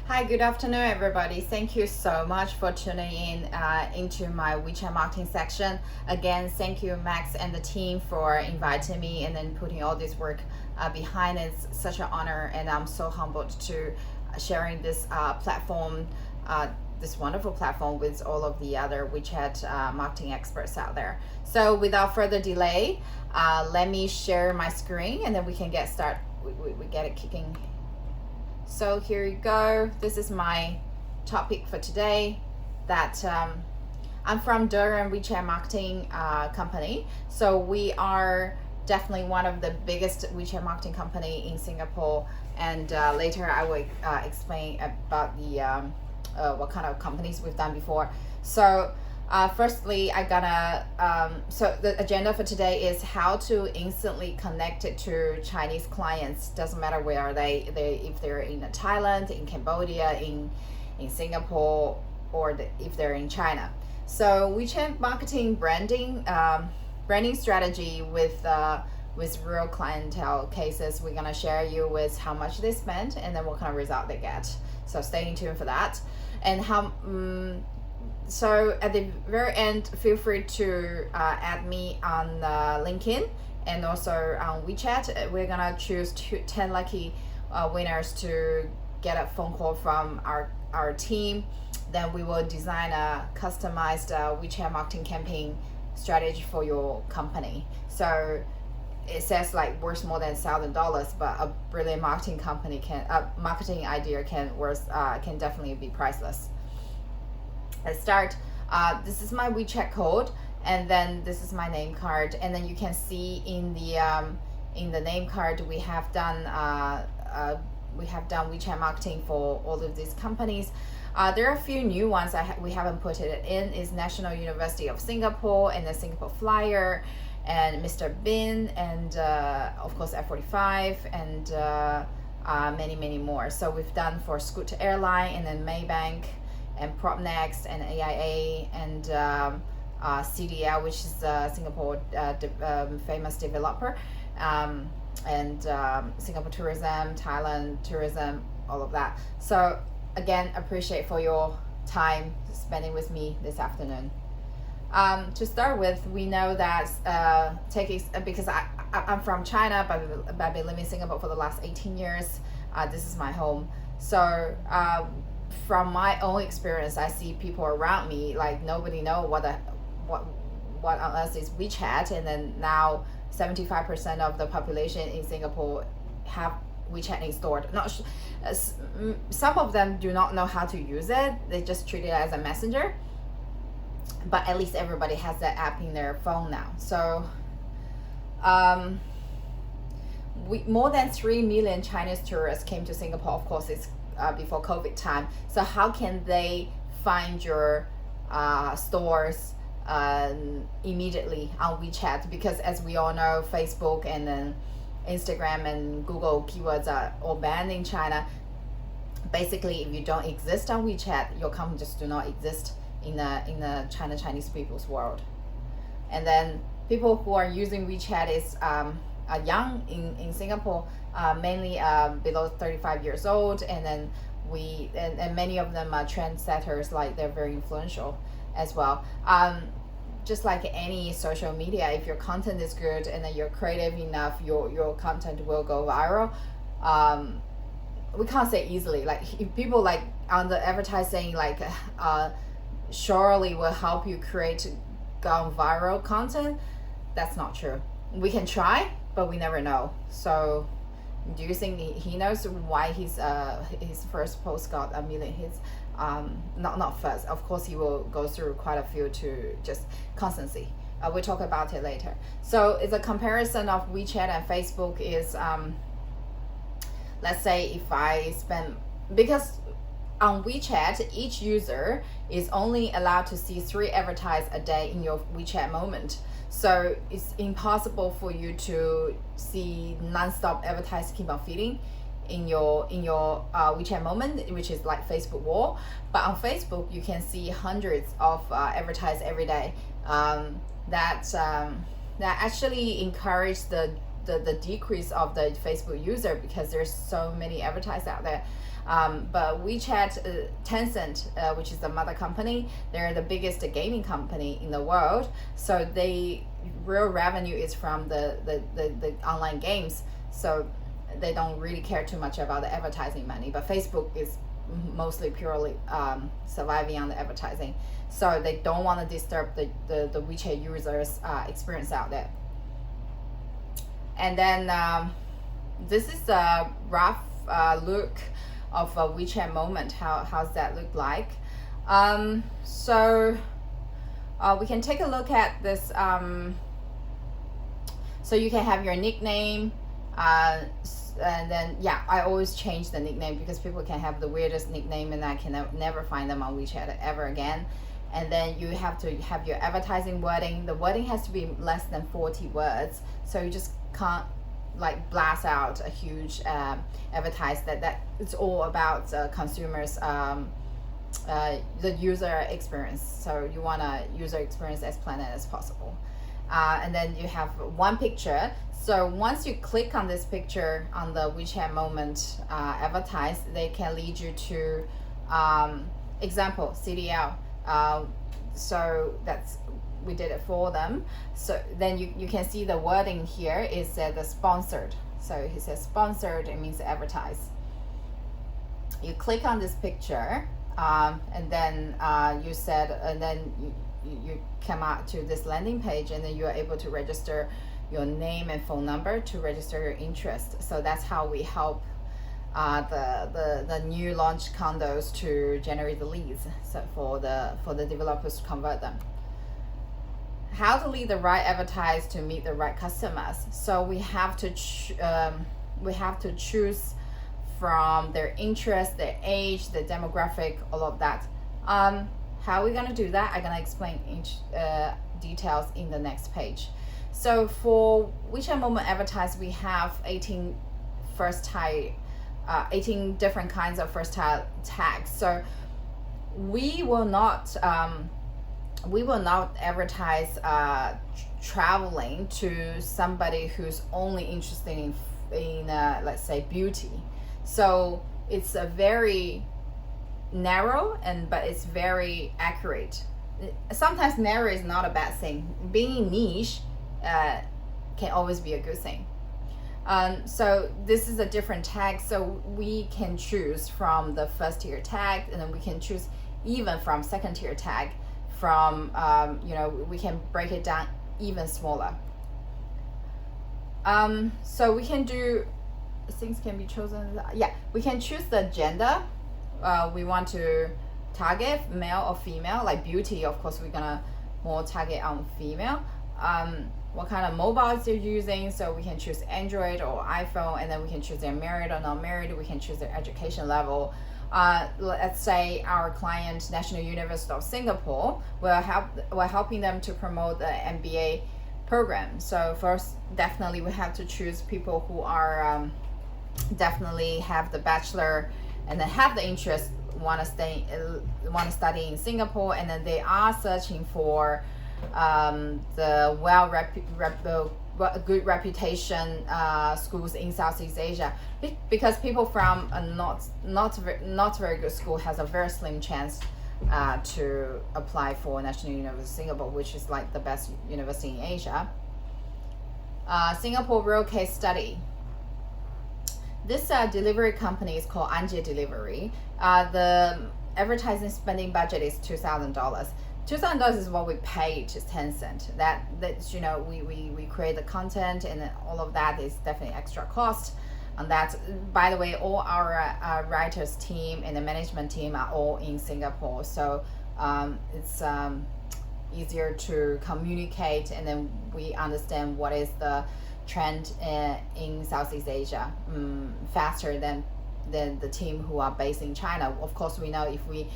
Hi, good afternoon, everybody. Thank you so much for tuning in into my WeChat marketing section. Again, thank you, Max and the team, for inviting me and then putting all this work behind it. It's such an honor, and I'm so humbled to sharing this platform, this wonderful platform with all of the other WeChat marketing experts out there. So without further delay, let me share my screen and then we can get started. We get it kicking. So here you go. This is my topic for today. That I'm from Durham WeChat marketing company. So we are definitely one of the biggest WeChat marketing company in Singapore. And later I will explain about the what kind of companies we've done before. So firstly, so the agenda for today is how to instantly connect it to Chinese clients. Doesn't matter where are they if they're in Thailand, in Cambodia, in Singapore, or if they're in China. So WeChat marketing branding strategy with real clientele cases. We're gonna share you with how much they spent and then what kind of result they get. So stay tuned for that. And how so at the very end, feel free to add me on LinkedIn and also on WeChat. We're gonna choose 10 lucky winners to get a phone call from our team. Then we will design a customized WeChat marketing campaign strategy for your company. So it says like worth more than $1,000, but a brilliant marketing idea can definitely be priceless. Let's start. This is my WeChat code, and then this is my name card, and then you can see in the name card we have done WeChat marketing for all of these companies. There are a few new ones we haven't put it in. Is National University of Singapore and the Singapore Flyer, and Mr. Bin, and of course F45, and many more. So we've done for Scoot Airline, and then Maybank, and PropNext, and AIA, and CDL, which is Singapore famous developer, and Singapore Tourism, Thailand Tourism, all of that. So again, appreciate for your time spending with me this afternoon. To start with, we know that because I'm from China, but I've been living in Singapore for the last 18 years. This is my home. So from my own experience, I see people around me like nobody know what on earth is WeChat, and then now 75% of the population in Singapore have WeChat installed. Some of them do not know how to use it. They just treat it as a messenger. But at least everybody has that app in their phone now. So more than 3 million Chinese tourists came to Singapore. Of course, it's before COVID time. So how can they find your stores immediately on WeChat? Because as we all know, Facebook and then Instagram and Google keywords are all banned in China. Basically, if you don't exist on WeChat, your company just do not exist in the Chinese people's world. And then people who are using WeChat is young in Singapore, mainly below 35 years old, and then and many of them are trendsetters, like they're very influential as well. Just like any social media, if your content is good and then you're creative enough, your content will go viral. We can't say easily, like if people like on the advertising like surely will help you create go viral content. That's not true. We can try, but we never know. So do you think he knows why his first post got 1 million hits? Not first. Of course, he will go through quite a few to just constancy. We'll talk about it later. So it's a comparison of WeChat and Facebook is, let's say if I spend, because on WeChat, each user is only allowed to see 3 advertisements a day in your WeChat moment. So it's impossible for you to see non-stop advertising keep on feeding in your WeChat moment, which is like Facebook wall. But on Facebook, you can see hundreds of advertisements every day. That actually encourage the the decrease of the Facebook user because there's so many advertisers out there. But WeChat, Tencent, which is the mother company, they're the biggest gaming company in the world. So they real revenue is from the online games. So they don't really care too much about the advertising money. But Facebook is mostly purely surviving on the advertising. So they don't want to disturb the WeChat users' experience out there. And then this is a rough look of a WeChat moment. How's that look like? So we can take a look at this. So you can have your nickname, and then I always change the nickname because people can have the weirdest nickname and I can never find them on WeChat ever again. And then you have to have your advertising wording. The wording has to be less than 40 words, so you just can't like blast out a huge advertise that it's all about consumers, the user experience. So you want a user experience as planned as possible. And then you have one picture. So once you click on this picture on the WeChat moment advertise, they can lead you to example CDL. So that's, we did it for them. So then you can see the wording here is the sponsored. So he says sponsored, it means advertise. You click on this picture, and then you said, and then you come out to this landing page, and then you are able to register your name and phone number to register your interest. So that's how we help the new launch condos to generate the leads, so for the developers to convert them. How to lead the right advertise to meet the right customers. So we have to choose from their interest, their age, the demographic, all of that. How are we gonna do that? I'm gonna explain each details in the next page. So for WeChat moment advertise, we have 18 different kinds of first time tags. So we will not advertise traveling to somebody who's only interested in let's say beauty. So it's a very narrow but it's very accurate. Sometimes narrow is not a bad thing. Being niche can always be a good thing. So this is a different tag, so we can choose from the first tier tag, and then we can choose even from second tier tag. From we can break it down even smaller. So we can do things can be chosen. We can choose the gender. We want to target male or female. Like beauty, of course, we're gonna more target on female. What kind of mobiles they're using, so we can choose Android or iPhone, and then we can choose they're married or not married. We can choose their education level. Let's say our client, National University of Singapore, we're helping them to promote the MBA program. So first, definitely we have to choose people who are definitely have the bachelor and then have the interest, want to study in Singapore, and then they are searching for the good reputation schools in Southeast Asia, because people from a not very good school has a very slim chance to apply for National University of Singapore, which is like the best university in Asia. Singapore real case study. This delivery company is called Anjie Delivery. The advertising spending budget is $2,000. $2,000 is what we pay to Tencent. That's we create the content, and then all of that is definitely extra cost. And that, by the way, all our writers team and the management team are all in Singapore, so it's easier to communicate, and then we understand what is the trend in Southeast Asia faster than the team who are based in China. Of course, we know if we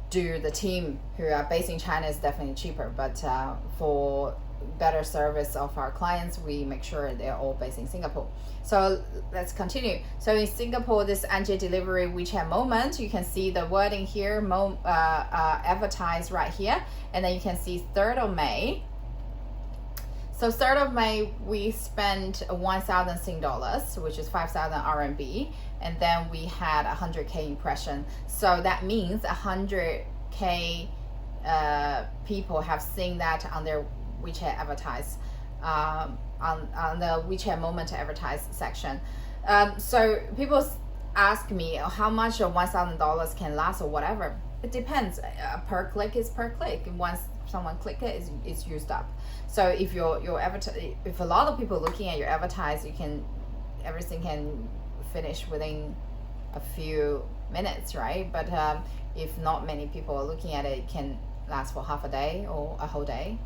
do the team who are based in China is definitely cheaper, but for better service of our clients, we make sure they're all based in Singapore. So let's continue. So in Singapore, this Anjie Delivery WeChat moment, you can see the wording here, advertised right here, and then you can see 3rd of May. So start of May, we spent 1,000 Sing dollars, which is 5,000 RMB, and then we had 100K impression. So that means 100K people have seen that on their WeChat advertise, on the WeChat moment advertise section. So people ask me how much of $1,000 can last or whatever. It depends. Per click is per click. Once someone click it, it's used up. So if your if a lot of people looking at your advertise, everything can finish within a few minutes, right? But if not many people are looking at it, it can last for half a day or a whole day.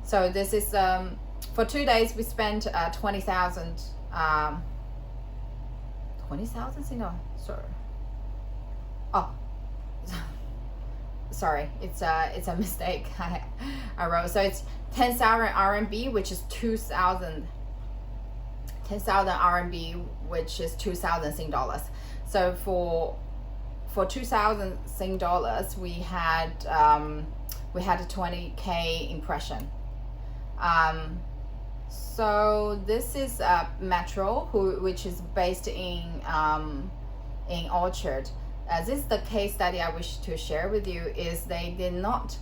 So this is for 2 days we spent 20,000 20,000 single. Sorry. Oh. Sorry, it's a mistake. I wrote. So it's 10,000 RMB, which is 10,000 RMB, which is 2,000 Sing dollars. So for 2,000 Sing dollars, we had a 20K impression. So this is Metro, which is based in Orchard. This is the case study I wish to share with you. Is they did not,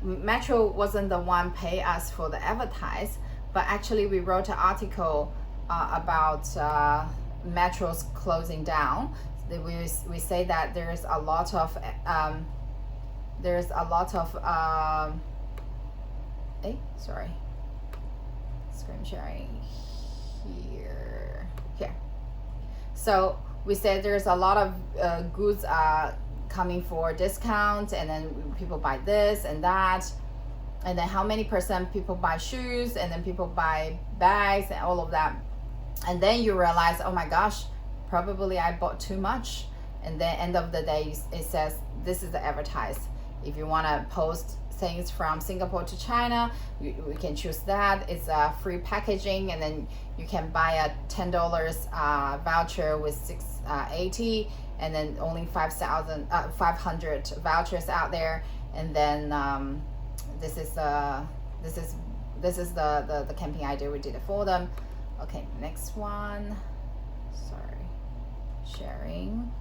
Metro wasn't the one pay us for the advertise, but actually we wrote an article about Metro's closing down. We say that there's a lot of sorry, screen sharing here. So we said there's a lot of goods coming for discount, and then people buy this and that, and then how many percent people buy shoes, and then people buy bags and all of that, and then you realize, oh my gosh, probably I bought too much, and then end of the day it says this is the advertise. If you want to post things from Singapore to China, we can choose that. It's a free packaging, and then you can buy a $10 voucher with 680, and then only 500 vouchers out there. And then this is the campaign idea. We did it for them. Okay, next one. Sorry, sharing.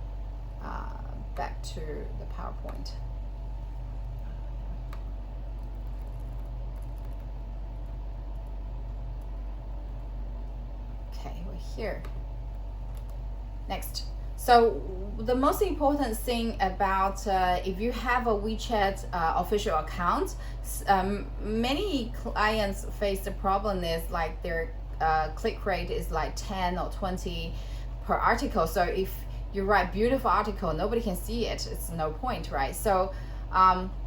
Back to the PowerPoint. Okay, we're here. Next. So the most important thing about if you have a WeChat official account, many clients face the problem is like their click rate is like 10 or 20 per article. So if you write beautiful article, nobody can see it. It's no point, right? So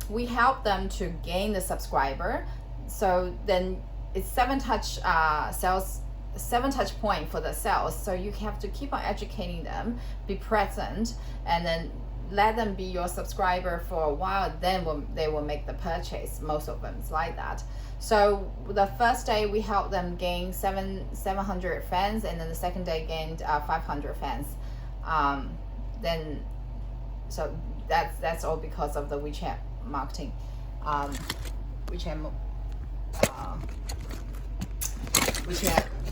we help them to gain the subscriber. So then it's 7-touch sales. 7-touch point for the sales. So you have to keep on educating them, be present, and then let them be your subscriber for a while. Then they will make the purchase. Most of them is like that. So the first day we helped them gain 700 fans, and then the second day gained 500 fans. Then so that's all because of the WeChat marketing, WeChat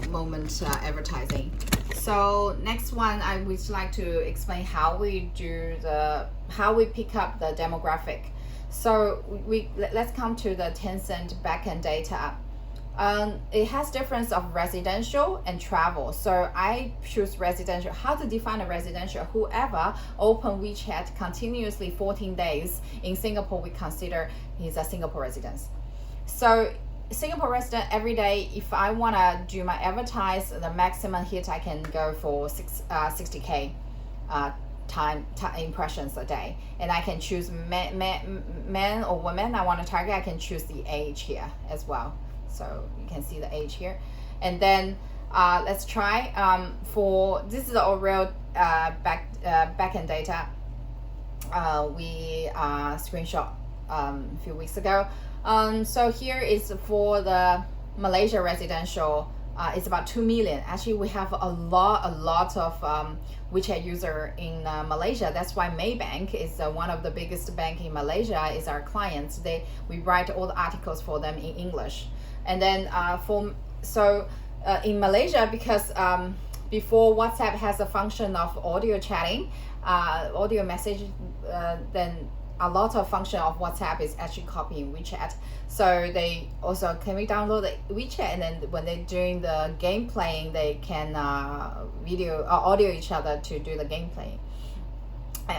moment advertising. So next one, I would like to explain how we pick up the demographic. So let's come to the Tencent backend data. It has difference of residential and travel. So I choose residential. How to define a residential? Whoever open WeChat continuously 14 days in Singapore, we consider he's a Singapore resident. So Singapore resident every day, if I want to do my advertise, the maximum hit I can go for 60K time impressions a day, and I can choose men or women I want to target. I can choose the age here as well, so you can see the age here. And then let's try for this is all real backend data. We screenshot a few weeks ago. So here is for the Malaysia residential it's about 2 million. Actually, we have a lot of WeChat user in Malaysia. That's why Maybank is one of the biggest bank in Malaysia is our clients. We write all the articles for them in English. And then in Malaysia, because before WhatsApp has a function of audio chatting, audio message, then a lot of function of WhatsApp is actually copying WeChat. So they also can we download the WeChat, and then when they're doing the game playing, they can video or audio each other to do the game playing.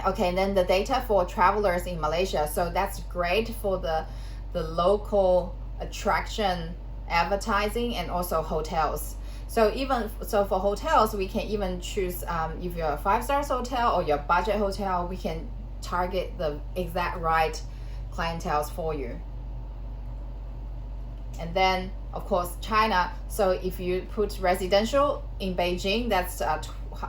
Okay, and then the data for travelers in Malaysia. So that's great for the local attraction advertising and also hotels. So for hotels, we can even choose if you're a 5-star hotel or your budget hotel, we can target the exact right clientele for you. And then of course China, so if you put residential in Beijing, that's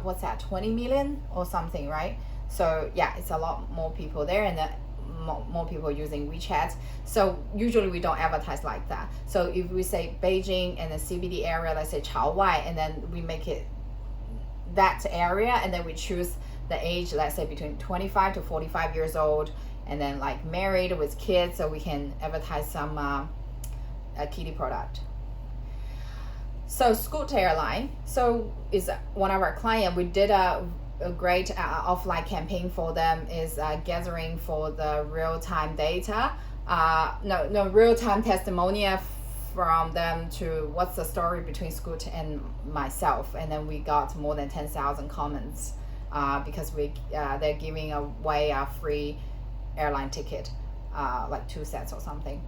what's that, 20 million or something, right? So yeah, it's a lot more people there, and more people using WeChat. So usually we don't advertise like that. So if we say Beijing and the CBD area, let's say Chaowai, and then we make it that area, and then we choose the age, let's say between 25 to 45 years old, and then like married with kids, so we can advertise some a kiddie product. So Scoot Airline, so is one of our clients. We did a great offline campaign for them, is gathering for the real-time data, real-time testimonial from them to what's the story between Scoot and myself, and then we got more than 10,000 comments because they're giving away a free airline ticket, like 2 sets or something.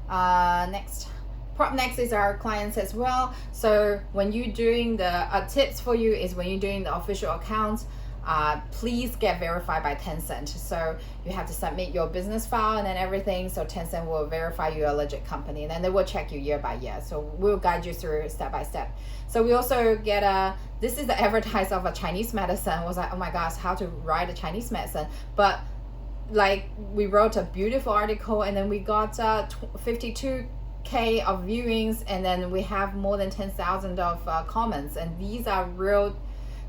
Next is our clients as well. So when you're doing the tips for you is when you're doing the official account, please get verified by Tencent. So you have to submit your business file and then everything, so Tencent will verify you're a legit company, and then they will check you year by year. So we'll guide you through step by step. So we also get this is the advertise of a Chinese medicine. I was like, oh my gosh, how to write a Chinese medicine, but like we wrote a beautiful article, and then we got 52K of viewings, and then we have more than 10,000 of comments, and these are real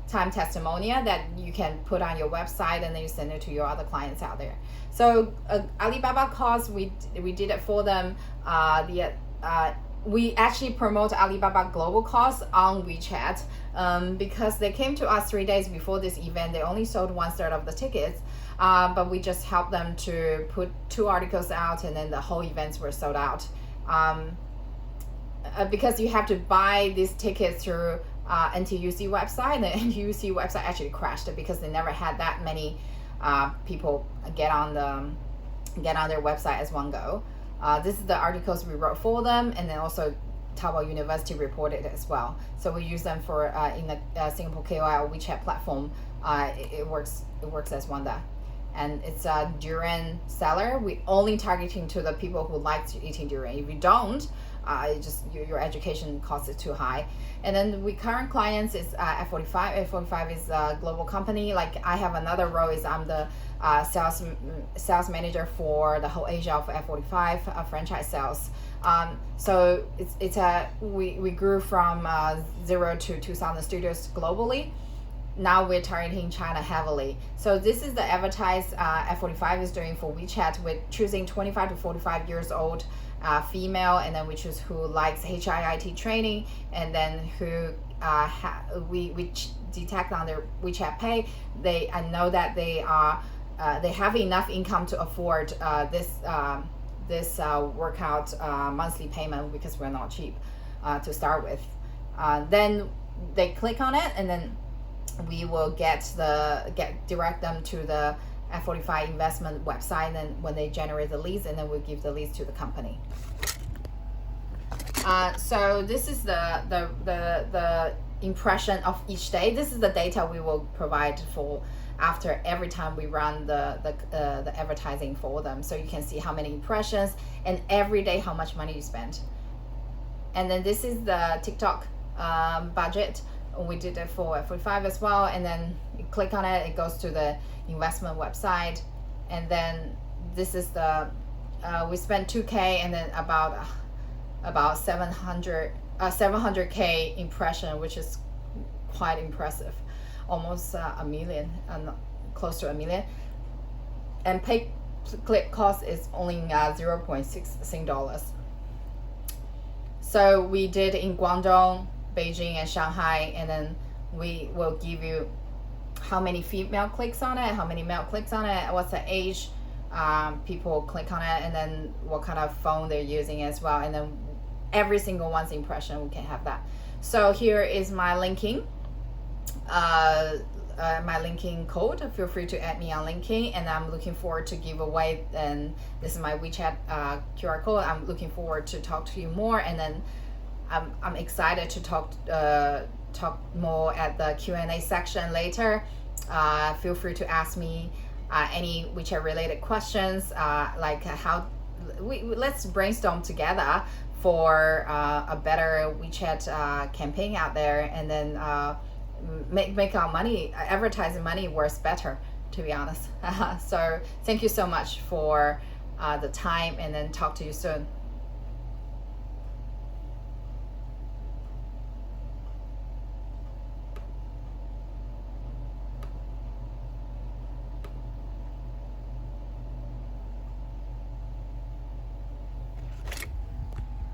time testimonial that you can put on your website, and then you send it to your other clients out there. So Alibaba course, we did it for them. We actually promote Alibaba Global course on WeChat because they came to us 3 days before this event. They only sold 1/3 of the tickets, but we just helped them to put 2 articles out, and then the whole events were sold out. Because you have to buy these tickets through NTUC website, and the NTUC website actually crashed because they never had that many people get on their website as one go. This is the articles we wrote for them, and then also Taobao University reported as well. So we use them for in the Singapore KOL WeChat platform. It works as one there. And it's a durian seller. We only targeting to the people who like eating durian. If you don't, your education cost is too high. And then we current clients is F45. F45 is a global company. Like I have another role is I'm the sales manager for the whole Asia of F45 franchise sales. So we grew from 0 to 2,000 studios globally. Now we're targeting China heavily. So this is the advertise F45 is doing for WeChat. We're choosing 25 to 45 years old female, and then we choose who likes HIIT training, and then who we detect on their WeChat Pay. I know that they have enough income to afford this workout monthly payment, because we're not cheap to start with. Then they click on it, and then we will direct them to the F45 investment website, and then when they generate the leads, and then we'll give the leads to the company. So this is the impression of each day. This is the data we will provide for after every time we run the advertising for them. So you can see how many impressions, and every day how much money you spend. And then this is the TikTok budget. We did it for F45 as well, and then you click on it, it goes to the investment website, and then this is the we spent 2K, and then about 700 700K impression, which is quite impressive, almost a million, close to a million. And pay click cost is only 0.6 Sing dollars. So we did in Guangdong, Beijing, and Shanghai, and then we will give you how many female clicks on it, how many male clicks on it, what's the age people click on it, and then what kind of phone they're using as well, and then every single one's impression, we can have that. So here is my linking. My linking code. Feel free to add me on linking, and I'm looking forward to give away. And this is my WeChat QR code. I'm looking forward to talk to you more, and then I'm excited to talk more at the Q&A section later. Feel free to ask me any WeChat related questions, like how let's brainstorm together for a better WeChat campaign out there, and then make our money, advertising money works better, to be honest. So thank you so much for the time, and then talk to you soon.